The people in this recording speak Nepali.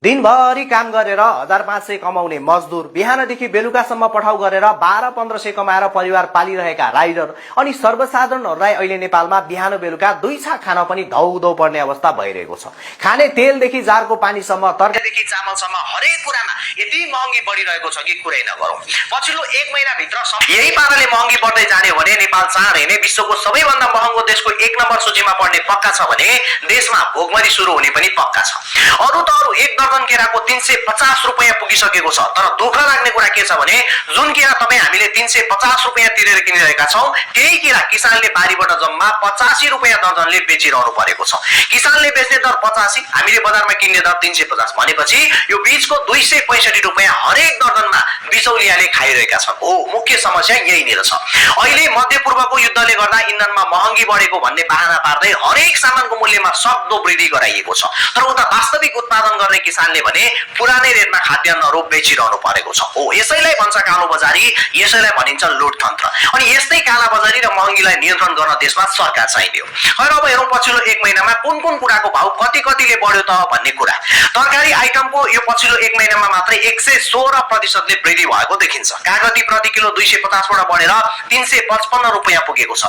दिनभरि काम गरेर 1500 कमाउने मजदुर बिहानदेखि बेलुकासम्म पठाउ गरेर 12-1500 कमाएर परिवार पालिरहेका राइडर अनि सर्वसाधारणहरूलाई अहिले नेपालमा बिहान बेलुका दुई छाक खान पनि धौधौ पर्ने अवस्था भइरहेको छ। खाने तेलदेखि जारको पानीसम्म, तरकारीदेखि चामलसम्म हरेक कुरामा यति महँगी बढिरहेको छ कि कुरै नगरौं। पछिल्लो 1 महिनाभित्र यही पाराले महँगी बढ्दै जाने भने नेपाल चाँडै नै विश्वको सबैभन्दा महँगो देशको 1 नम्बर सूचीमा पर्ने पक्का छ भने देशमा भोकमरी सुरु हुने पनि पक्का छ। अरु त अरु एक दर्जन केराको 350 रुपैयाँ पुगिसकेको छ। तर दुःख लाग्ने कुरा के छ भने जुन केरा तपाईं हामीले 350 रुपैयाँ तिरेर किनिरहेका छौं त्यही केरा किसानले बारीबाट जम्मा 85 रुपैयाँ दर्जनले बेचिरहनु परेको छ। किसानले बेच्ने दर 85, हामीले बजारमा किन्ने दर 350 भनेपछि यो बीचको 265 रुपैयाँ हरेक दर्जनमा बिचौलियाले खाइरहेका छन्। हो, मुख्य समस्या यहीँनिर छ। अहिले मध्यपूर्वको युद्धले गर्दा इन्धनमा महँगी बढेको भन्ने बहाना पार्दै हरेक सामानको मूल्यमा सक्दो वृद्धि गराइएको छ। तर उता वास्तविक उत्पादन गर्ने किसानले भने पुरानै रेटमा खाद्यान्नहरू बेचिरहनु परेको छ। हो, यसैलाई भन्छ कालो बजारी, यसैलाई भनिन्छ लुटतन्त्र। अनि यस्तै काला बजारी र महँगीलाई नियन्त्रण गर्न देशमा सरकार चाहियो। खैर अब हेरौं पछिल्लो 1 महिनामा कुन कुन कुराको भाउ कतिले बढ्यो त भन्ने कुरा। तरकारी आइटमको यो पछिल्लो 1 महिनामा मात्रै 116% ले वृद्धि भएको देखिन्छ। कागती प्रति किलो 250 बाट बढेर 355 रुपैयाँ पुगेको छ।